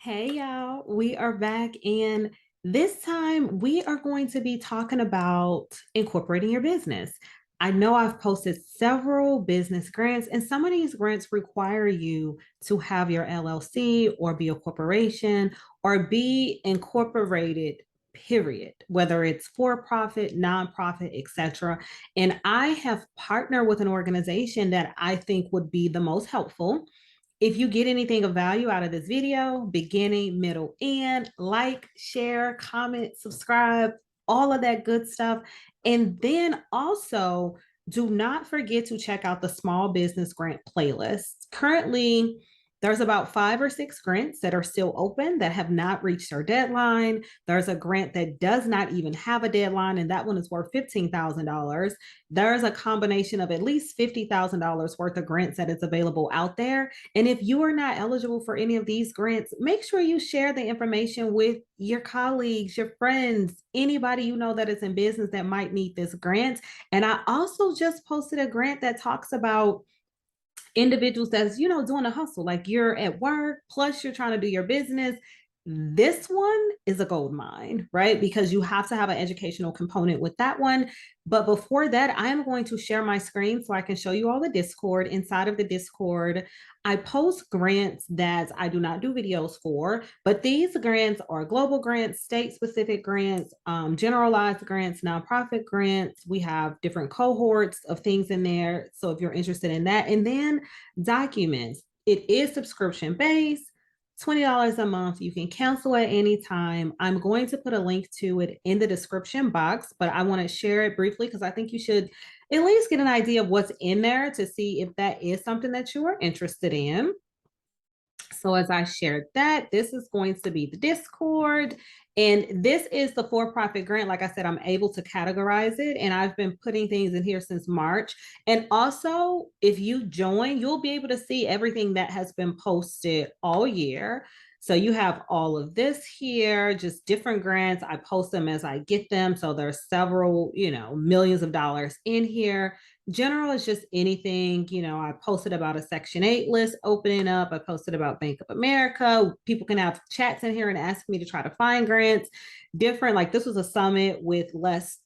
Hey y'all, we are back, and this time we are going to be talking about incorporating your business. I know I've posted several business grants, and some of these grants require you to have your LLC or be a corporation or be incorporated, period, whether it's for profit, nonprofit, etc. And I have partnered with an organization that I think would be the most helpful. If you get anything of value out of this video, beginning, middle, end, like, share, comment, subscribe, all of that good stuff. And then also, do not forget to check out the small business grant playlist. Currently, there's about 5 or 6 grants that are still open that have not reached their deadline. There's a grant that does not even have a deadline, and that one is worth $15,000. There's a combination of at least $50,000 worth of grants that is available out there. And if you are not eligible for any of these grants, make sure you share the information with your colleagues, your friends, anybody you know that is in business that might need this grant. And I also just posted a grant that talks about individuals that's doing a hustle, like you're at work plus you're trying to do your business. This one is a gold mine, right? Because you have to have an educational component with that one. But before that, I am going to share my screen so I can show you all the Discord. Inside of the Discord, I post grants that I do not do videos for, but these grants are global grants, state specific grants, generalized grants, nonprofit grants. We have different cohorts of things in there. So if you're interested in that, and then documents, it is subscription based. $20 a month. You can cancel at any time. I'm going to put a link to it in the description box, but I want to share it briefly because I think you should at least get an idea of what's in there to see if that is something that you are interested in. So as I shared that, this is going to be the Discord. And this is the for-profit grant. Like I said, I'm able to categorize it. And I've been putting things in here since March. And also, if you join, you'll be able to see everything that has been posted all year. So you have all of this here, just different grants. I post them as I get them. So there's several, millions of dollars in here. General is just anything. I posted about a Section 8 list opening up. I posted about Bank of America. People can have chats in here and ask me to try to find grants. Different, like this was a summit with Les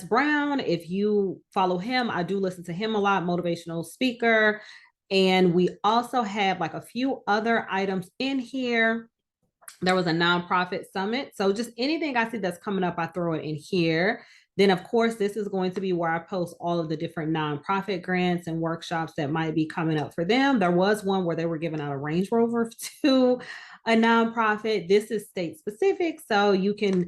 Brown. If you follow him, I do listen to him a lot, motivational speaker. And we also have like a few other items in here. There was a nonprofit summit. So just anything I see that's coming up, I throw it in here. Then, of course, this is going to be where I post all of the different nonprofit grants and workshops that might be coming up for them. There was one where they were giving out a Range Rover to a nonprofit. This is state specific. So you can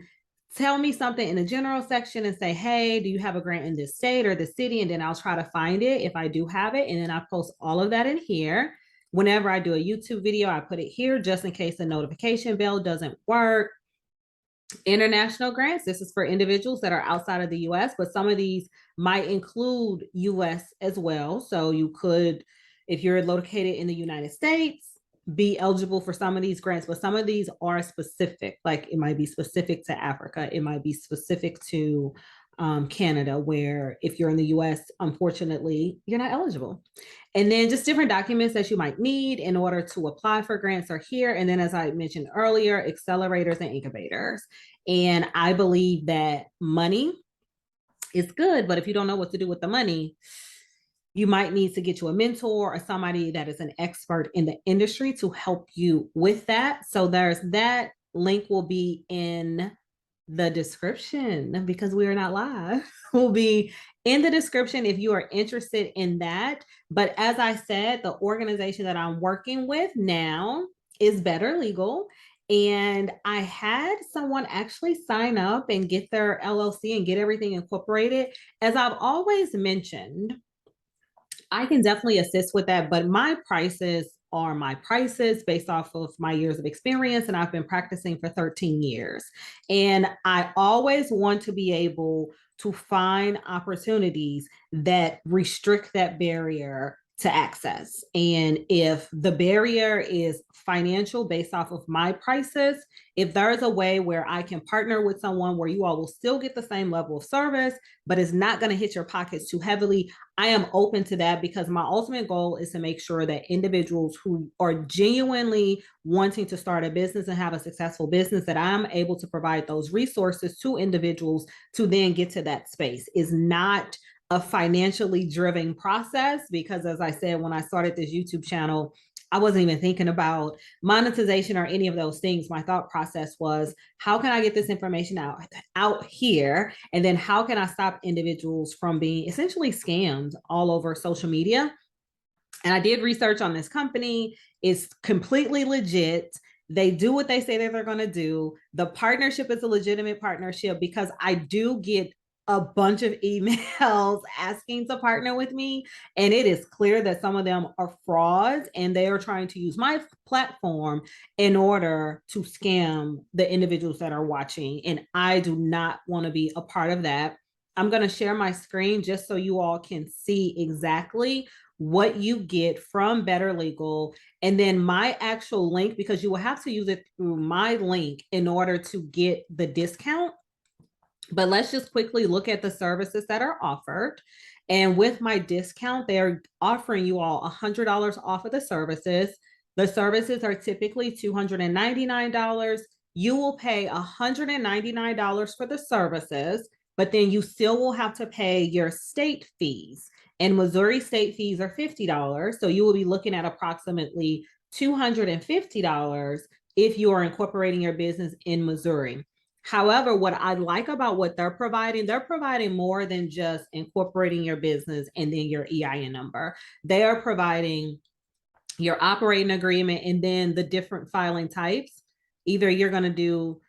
tell me something in the general section and say, hey, do you have a grant in this state or the city? And then I'll try to find it if I do have it. And then I post all of that in here. Whenever I do a YouTube video, I put it here just in case the notification bell doesn't work. International grants, this is for individuals that are outside of the US, but some of these might include US as well. So you could, if you're located in the United States, be eligible for some of these grants, but some of these are specific. Like it might be specific to Africa, it might be specific to Canada, where if you're in the US, unfortunately, you're not eligible. And then just different documents that you might need in order to apply for grants are here. And then, as I mentioned earlier, accelerators and incubators. And I believe that money is good, but if you don't know what to do with the money, you might need to get you a mentor or somebody that is an expert in the industry to help you with that. So there's that. Link will be in the description because we are not live. Will be in the description if you are interested in that. But as I said, the organization that I'm working with now is Better Legal. And I had someone actually sign up and get their LLC and get everything incorporated. As I've always mentioned, I can definitely assist with that, but my prices are my prices based off of my years of experience, and I've been practicing for 13 years. And I always want to be able to find opportunities that restrict that barrier to access. And if the barrier is financial based off of my prices, if there's a way where I can partner with someone where you all will still get the same level of service, but it's not going to hit your pockets too heavily, I am open to that, because my ultimate goal is to make sure that individuals who are genuinely wanting to start a business and have a successful business, that I'm able to provide those resources to individuals to then get to that space. Is not a financially driven process, because as I said, when I started this YouTube channel, I wasn't even thinking about monetization or any of those things. My thought process was, how can I get this information out here? And then how can I stop individuals from being essentially scammed all over social media? And I did research on this company. It's completely legit. They do what they say that they're going to do. The partnership is a legitimate partnership, because I do get a bunch of emails asking to partner with me. And it is clear that some of them are frauds, and they are trying to use my platform in order to scam the individuals that are watching. And I do not want to be a part of that. I'm going to share my screen just so you all can see exactly what you get from Better Legal, and then my actual link, because you will have to use it through my link in order to get the discount. But let's just quickly look at the services that are offered. And with my discount, they're offering you all $100 off of the services. The services are typically $299. You will pay $199 for the services, but then you still will have to pay your state fees. And Missouri state fees are $50. So you will be looking at approximately $250 if you are incorporating your business in Missouri. However, what I like about what they're providing more than just incorporating your business and then your EIN number. They are providing your operating agreement and then the different filing types. Either you're going to do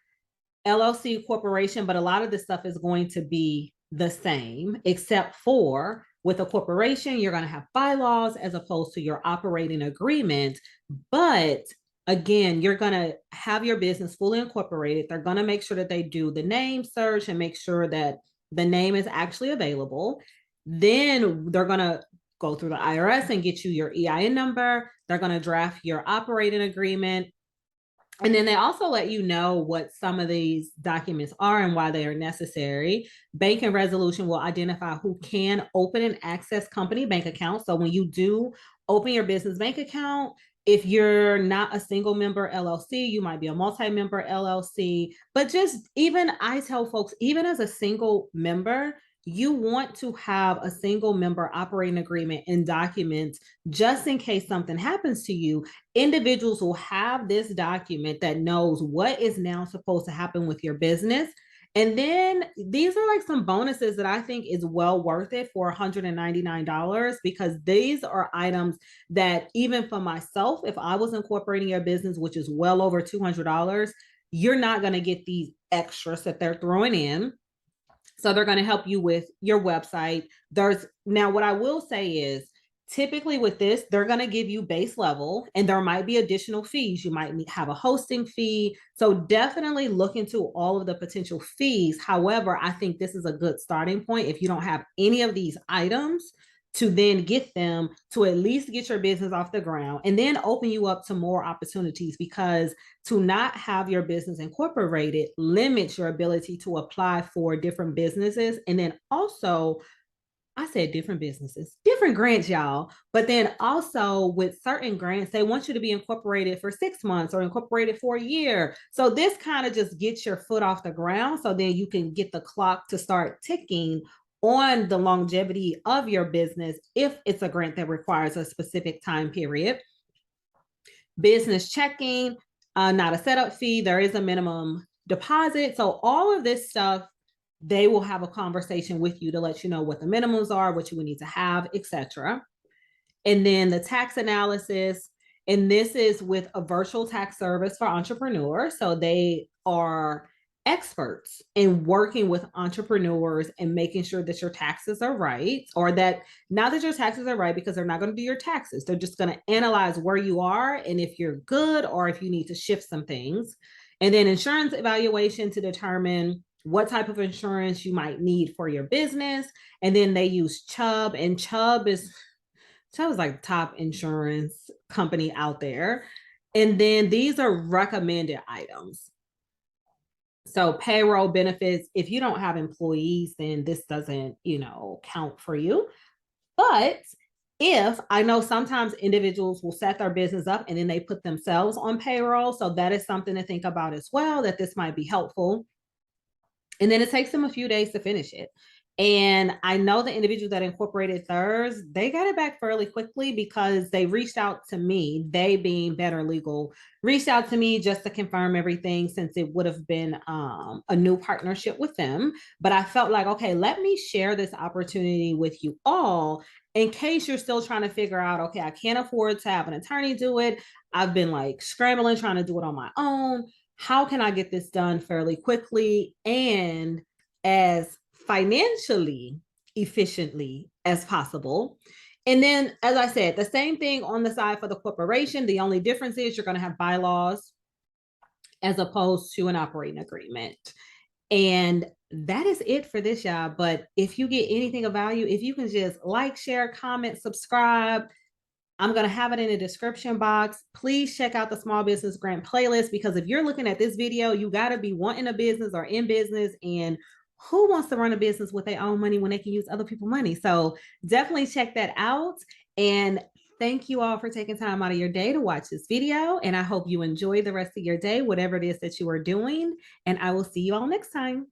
LLC, corporation, but a lot of this stuff is going to be the same, except for with a corporation, you're going to have bylaws as opposed to your operating agreement. But again, you're going to have your business fully incorporated. They're going to make sure that they do the name search and make sure that the name is actually available. Then they're going to go through the IRS and get you your EIN number. They're going to draft your operating agreement. And then they also let you know what some of these documents are and why they are necessary. Bank and resolution will identify who can open and access company bank accounts. So when you do open your business bank account, if you're not a single member LLC, you might be a multi-member LLC. But just even I tell folks, even as a single member, you want to have a single member operating agreement and documents just in case something happens to you. Individuals will have this document that knows what is now supposed to happen with your business. And then these are like some bonuses that I think is well worth it for $199, because these are items that even for myself, if I was incorporating your business, which is well over $200, you're not going to get these extras that they're throwing in. So they're going to help you with your website. Now what I will say is, typically with this, they're going to give you base level, and there might be additional fees. You might have a hosting fee. So definitely look into all of the potential fees. However, I think this is a good starting point if you don't have any of these items, to then get them to at least get your business off the ground and then open you up to more opportunities, because to not have your business incorporated limits your ability to apply for different businesses. And then also, I said different businesses, different grants, y'all. But then also with certain grants, they want you to be incorporated for 6 months or incorporated for a year. So this kind of just gets your foot off the ground, so then you can get the clock to start ticking on the longevity of your business if it's a grant that requires a specific time period. Business checking, not a setup fee. There is a minimum deposit. So all of this stuff, they will have a conversation with you to let you know what the minimums are, what you would need to have, etc. And then the tax analysis, and this is with a virtual tax service for entrepreneurs. So they are experts in working with entrepreneurs and making sure that your taxes are right, or that now that your taxes are right, because they're not going to do your taxes. They're just going to analyze where you are and if you're good or if you need to shift some things. And then insurance evaluation to determine what type of insurance you might need for your business. And then they use Chubb, and Chubb is So I was like top insurance company out there. And then these are recommended items. So payroll benefits, if you don't have employees, then this doesn't, count for you. But if I know sometimes individuals will set their business up and then they put themselves on payroll. So that is something to think about as well, that this might be helpful. And then it takes them a few days to finish it. And I know the individual that incorporated theirs, they got it back fairly quickly because they reached out to me, they being Better Legal, reached out to me just to confirm everything since it would have been a new partnership with them. But I felt like, okay, let me share this opportunity with you all in case you're still trying to figure out, okay, I can't afford to have an attorney do it. I've been like scrambling, trying to do it on my own. How can I get this done fairly quickly and as financially efficiently as possible? And then, as I said, the same thing on the side for the corporation. The only difference is you're going to have bylaws as opposed to an operating agreement. And that is it for this, y'all. But if you get anything of value, if you can just like, share, comment, subscribe, I'm going to have it in the description box. Please check out the small business grant playlist, because if you're looking at this video, you got to be wanting a business or in business. And who wants to run a business with their own money when they can use other people's money? So definitely check that out. And thank you all for taking time out of your day to watch this video. And I hope you enjoy the rest of your day, whatever it is that you are doing. And I will see you all next time.